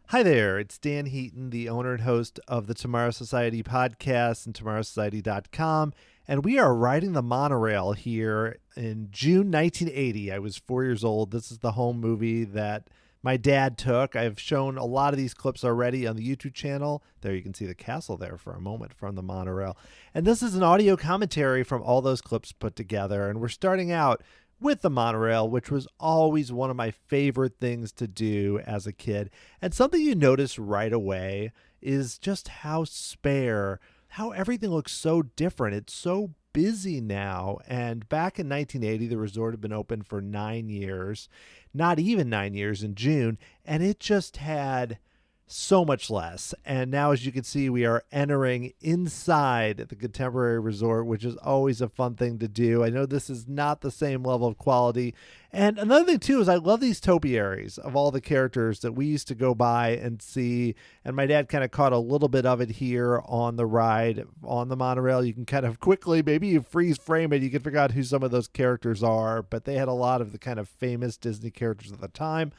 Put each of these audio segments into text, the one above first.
Hi there, it's Dan Heaton, the owner and host of the Tomorrow Society podcast and tomorrowsociety.com. And we are riding the monorail here in June 1980. I was 4 years old. This is the home movie that my dad took. I've shown a lot of these clips already on the YouTube channel. There you can see the castle there for a moment from the monorail. And this is an audio commentary from all those clips put together. And we're starting out with the monorail, which was always one of my favorite things to do as a kid. And something you notice right away is just how spare, how everything looks so different. It's so busy now. And back in 1980, the resort had been open for 9 years, not even 9 years in June. And it just had so much less. And now, as you can see, we are entering inside the Contemporary Resort, which is always a fun thing to do. I know this is not the same level of quality. And another thing, too, is I love these topiaries of all the characters that we used to go by and see. And my dad kind of caught a little bit of it here on the ride on the monorail. You can kind of quickly, maybe you freeze frame it, you can figure out who some of those characters are. But they had a lot of the kind of famous Disney characters at the time,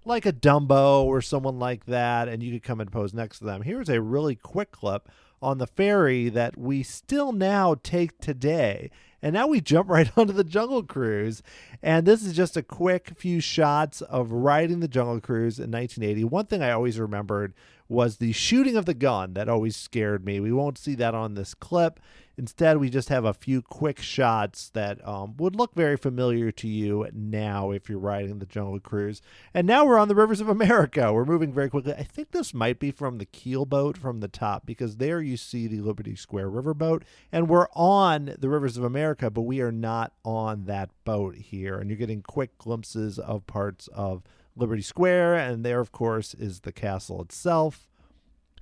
like a Dumbo or someone like that, and you could come and pose next to them. Here's a really quick clip on the ferry that we still now take today. And now we jump right onto the Jungle Cruise. And this is just a quick few shots of riding the Jungle Cruise in 1980. One thing I always remembered was the shooting of the gun. That always scared me. We won't see that on this clip. Instead, we just have a few quick shots that would look very familiar to you now if you're riding the Jungle Cruise. And now we're on the Rivers of America. We're moving very quickly. I think this might be from the keel boat from the top, because there you see the Liberty Square riverboat. And we're on the Rivers of America, but we are not on that boat here. And you're getting quick glimpses of parts of Liberty Square. And there, of course, is the castle itself.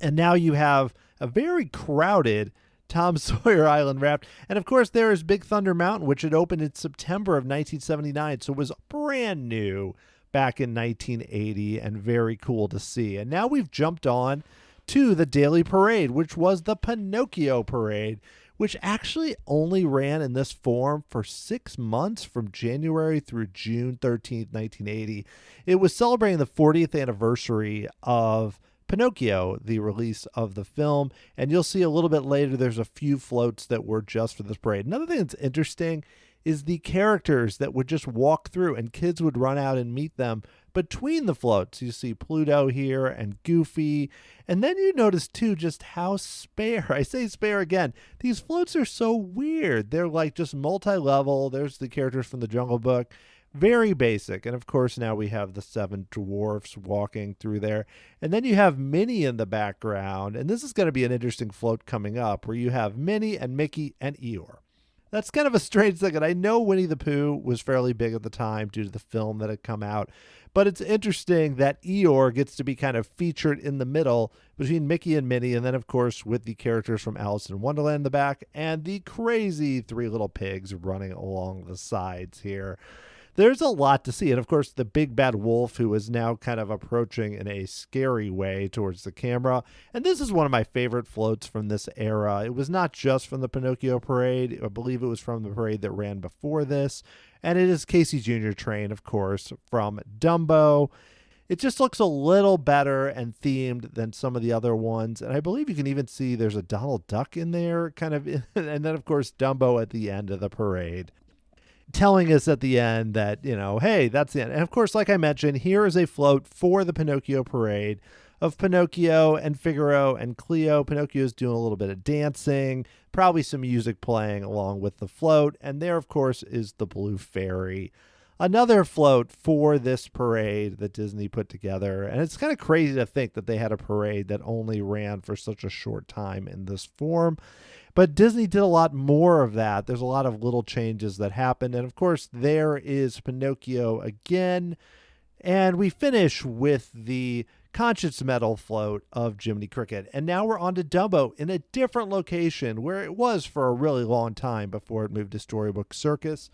And now you have a very crowded Tom Sawyer Island raft. And of course, there is Big Thunder Mountain, which had opened in September of 1979. So it was brand new back in 1980 and very cool to see. And now we've jumped on to the daily parade, which was the Pinocchio parade, which actually only ran in this form for 6 months from January through June 13th, 1980. It was celebrating the 40th anniversary of Pinocchio, the release of the film. And you'll see a little bit later, there's a few floats that were just for this parade. Another thing that's interesting is the characters that would just walk through, and kids would run out and meet them between the floats. You see Pluto here and Goofy. And then you notice, too, just how spare, I say spare again, these floats are so weird. They're like just multi-level. There's the characters from the Jungle Book. Very basic. And of course, now we have the 7 dwarfs walking through there. And then you have Minnie in the background. And this is going to be an interesting float coming up where you have Minnie and Mickey and Eeyore. That's kind of a strange thing. And I know Winnie the Pooh was fairly big at the time due to the film that had come out. But it's interesting that Eeyore gets to be kind of featured in the middle between Mickey and Minnie. And then, of course, with the characters from Alice in Wonderland in the back and the crazy 3 little pigs running along the sides here. There's a lot to see. And of course, the big bad wolf, who is now kind of approaching in a scary way towards the camera. And this is one of my favorite floats from this era. It was not just from the Pinocchio parade. I believe it was from the parade that ran before this. And it is Casey Jr. train, of course, from Dumbo. It just looks a little better and themed than some of the other ones. And I believe you can even see there's a Donald Duck in there, kind of. And then, of course, Dumbo at the end of the parade, telling us at the end that, hey, that's the end. And of course, like I mentioned, here is a float for the Pinocchio parade of Pinocchio and Figaro and Cleo. Pinocchio's doing a little bit of dancing, probably some music playing along with the float. And there, of course, is the Blue Fairy, another float for this parade that Disney put together. And it's kind of crazy to think that they had a parade that only ran for such a short time in this form. But Disney did a lot more of that. There's a lot of little changes that happened. And of course, there is Pinocchio again. And we finish with the Conscience Medal float of Jiminy Cricket. And now we're on to Dumbo in a different location where it was for a really long time before it moved to Storybook Circus.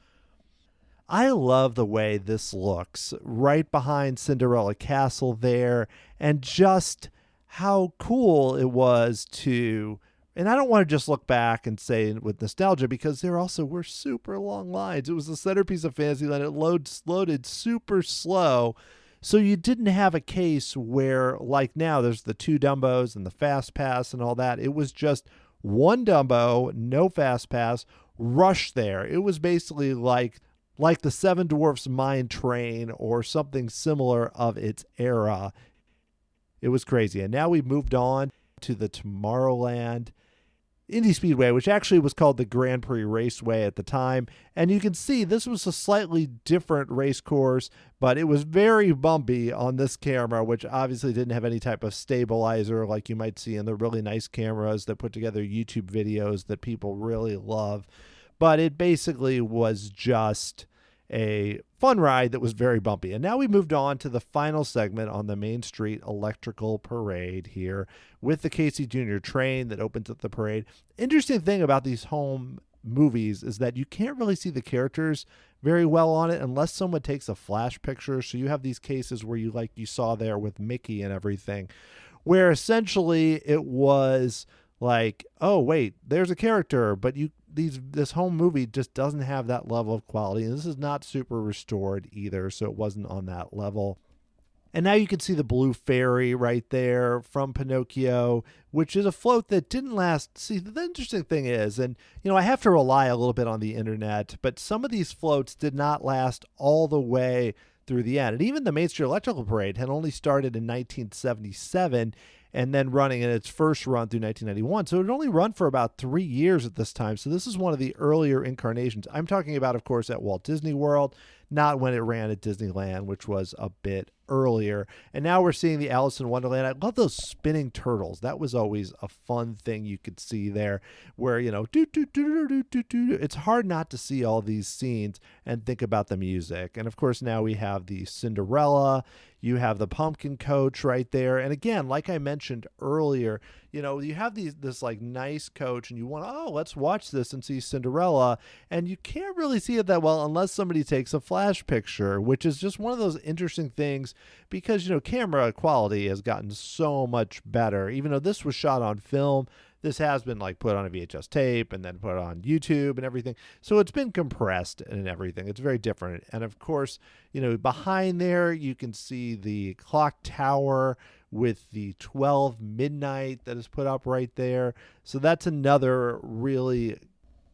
I love the way this looks right behind Cinderella Castle there, and just how cool it was to. And I don't want to just look back and say with nostalgia, because there also were super long lines. It was the centerpiece of Fantasyland. It loaded super slow. So you didn't have a case where, like now, there's the 2 Dumbos and the Fast Pass and all that. It was just 1 Dumbo, no Fast Pass, rush there. It was basically like the 7 Dwarfs Mine Train or something similar of its era. It was crazy. And now we've moved on to the Tomorrowland Indy Speedway, which actually was called the Grand Prix Raceway at the time. And you can see this was a slightly different race course, but it was very bumpy on this camera, which obviously didn't have any type of stabilizer like you might see in the really nice cameras that put together YouTube videos that people really love. But it basically was just a fun ride that was very bumpy. And now we moved on to the final segment on the Main Street Electrical Parade here with the Casey Jr. train that opens up the parade. Interesting thing about these home movies is that you can't really see the characters very well on it unless someone takes a flash picture. So you have these cases where you saw there with Mickey and everything, where essentially it was like, oh wait, there's a character, but this home movie just doesn't have that level of quality, and this is not super restored either, so it wasn't on that level. And now you can see the Blue Fairy right there from Pinocchio, which is a float that didn't last. See, the interesting thing is, and I have to rely a little bit on the internet, but some of these floats did not last all the way through the end. And even the Main Street Electrical Parade had only started in 1977 and then running in its first run through 1991. So it had only run for about 3 years at this time. So this is one of the earlier incarnations. I'm talking about, of course, at Walt Disney World, not when it ran at Disneyland, which was a bit earlier. And now we're seeing the Alice in Wonderland. I love those spinning turtles. That was always a fun thing you could see there where, it's hard not to see all these scenes and think about the music. And of course, now we have the Cinderella. You have the pumpkin coach right there. And again, like I mentioned earlier, you have this nice coach and you want, let's watch this and see Cinderella. And you can't really see it that well unless somebody takes a flash picture, which is just one of those interesting things because, camera quality has gotten so much better. Even though this was shot on film, this has been put on a VHS tape and then put on YouTube and everything. So it's been compressed and everything. It's very different. And of course, behind there, you can see the clock tower with the 12 midnight that is put up right there. So that's another really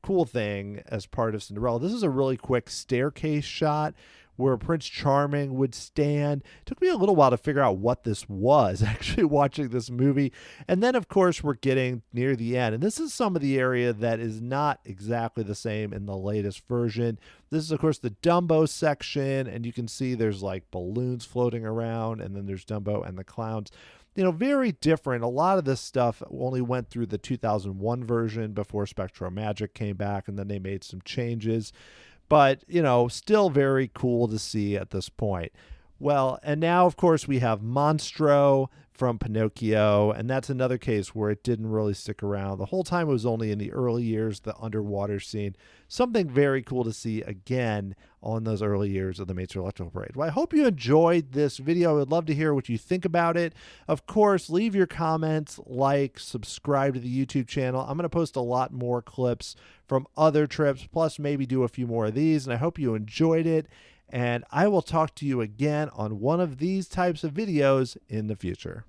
cool thing as part of Cinderella. This is a really quick staircase shot where Prince Charming would stand. It took me a little while to figure out what this was, actually watching this movie. And then, of course, we're getting near the end. And this is some of the area that is not exactly the same in the latest version. This is, of course, the Dumbo section. And you can see there's balloons floating around. And then there's Dumbo and the clowns. Very different. A lot of this stuff only went through the 2001 version before Spectro Magic came back. And then they made some changes. But, still very cool to see at this point. Well, and now, of course, we have Monstro from Pinocchio, and that's another case where it didn't really stick around. The whole time it was only in the early years, the underwater scene. Something very cool to see again on those early years of the Main Street Electrical Parade. Well, I hope you enjoyed this video. I would love to hear what you think about it. Of course, leave your comments, subscribe to the YouTube channel. I'm going to post a lot more clips from other trips, plus maybe do a few more of these, and I hope you enjoyed it. And I will talk to you again on one of these types of videos in the future.